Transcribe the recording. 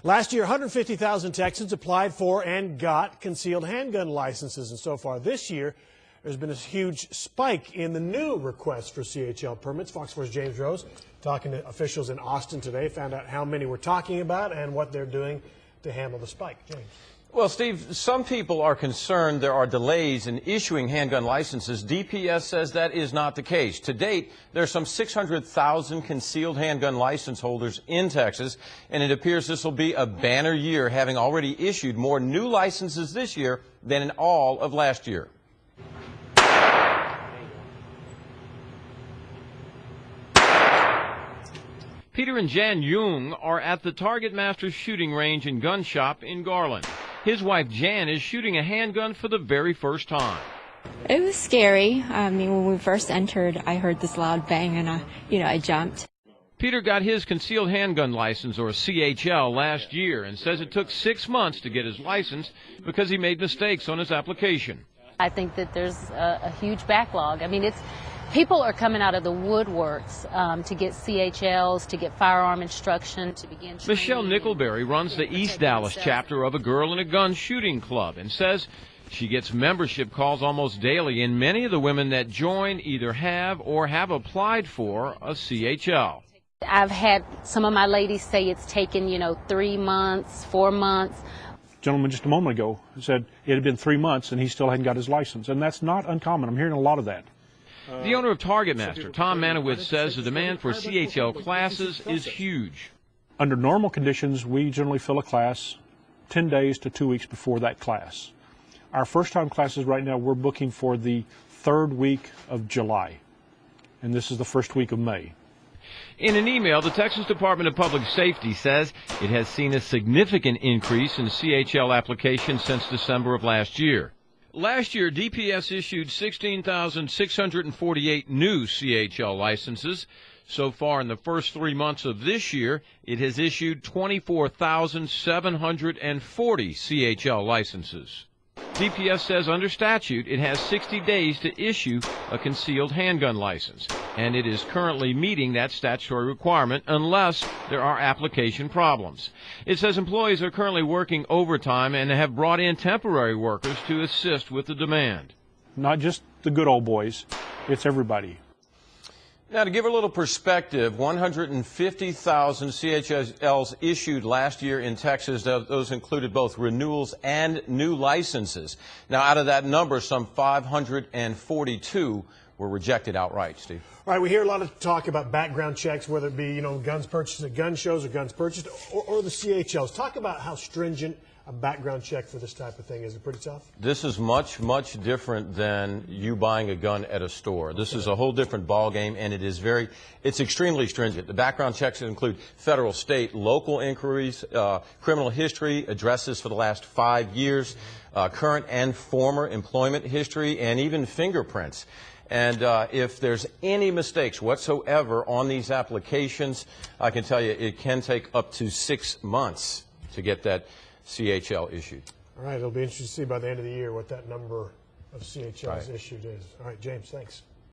Last year, 150,000 Texans applied for and got concealed handgun licenses. And so far this year, there's been a huge spike in the new requests for CHL permits. Fox 4's James Rose, talking to officials in Austin today, found out how many we're talking about and what they're doing to handle the spike. James. Well, Steve, some people are concerned there are delays in issuing handgun licenses. DPS says that is not the case. To date, there are some 600,000 concealed handgun license holders in Texas, and it appears this will be a banner year, having already issued more new licenses this year than in all of last year. Peter and Jan Jung are at the Target Masters shooting range and gun shop in Garland. His wife Jan is shooting a handgun for the very first time. It was scary. I mean, when we first entered, I heard this loud bang and I jumped. Peter got his concealed handgun license, or CHL, last year and says it took 6 months to get his license because he made mistakes on his application. I think that there's a huge backlog. I mean, people are coming out of the woodworks to get CHLs, to get firearm instruction, to begin training. Michelle Nickelberry runs the East Dallas chapter of a Girl in a Gun shooting club and says she gets membership calls almost daily, and many of the women that join either have or have applied for a CHL. I've had some of my ladies say it's taken, 3 months, 4 months. Gentleman just a moment ago said it had been 3 months and he still hadn't got his license, and that's not uncommon. I'm hearing a lot of that. The owner of Target Master, Tom Manowitz, says the demand for CHL classes is huge. Under normal conditions, we generally fill a class 10 days to 2 weeks before that class. Our first-time classes right now, we're booking for the 3rd week of July, and this is the 1st week of May. In an email, the Texas Department of Public Safety says it has seen a significant increase in CHL applications since December of last year. Last year, DPS issued 16,648 new CHL licenses. So far in the first 3 months of this year, it has issued 24,740 CHL licenses. DPS says under statute it has 60 days to issue a concealed handgun license, and it is currently meeting that statutory requirement unless there are application problems. It says employees are currently working overtime and have brought in temporary workers to assist with the demand. Not just the good old boys, it's everybody. Now, to give a little perspective, 150,000 CHLs issued last year in Texas. Those included both renewals and new licenses. Now, out of that number, some 542 were rejected outright, Steve. All right, we hear a lot of talk about background checks, whether it be, guns purchased at gun shows or guns purchased or the CHLs. Talk about how stringent a background check for this type of thing. Is it pretty tough? This is much, much different than you buying a gun at a store. This is a whole different ball game, and it's extremely stringent. The background checks include federal, state, local inquiries, criminal history, addresses for the last 5 years, current and former employment history, and even fingerprints. And if there's any mistakes whatsoever on these applications, I can tell you it can take up to 6 months to get that CHL issued. All right, it'll be interesting to see by the end of the year what that number of CHLs issued is. All right, James, thanks.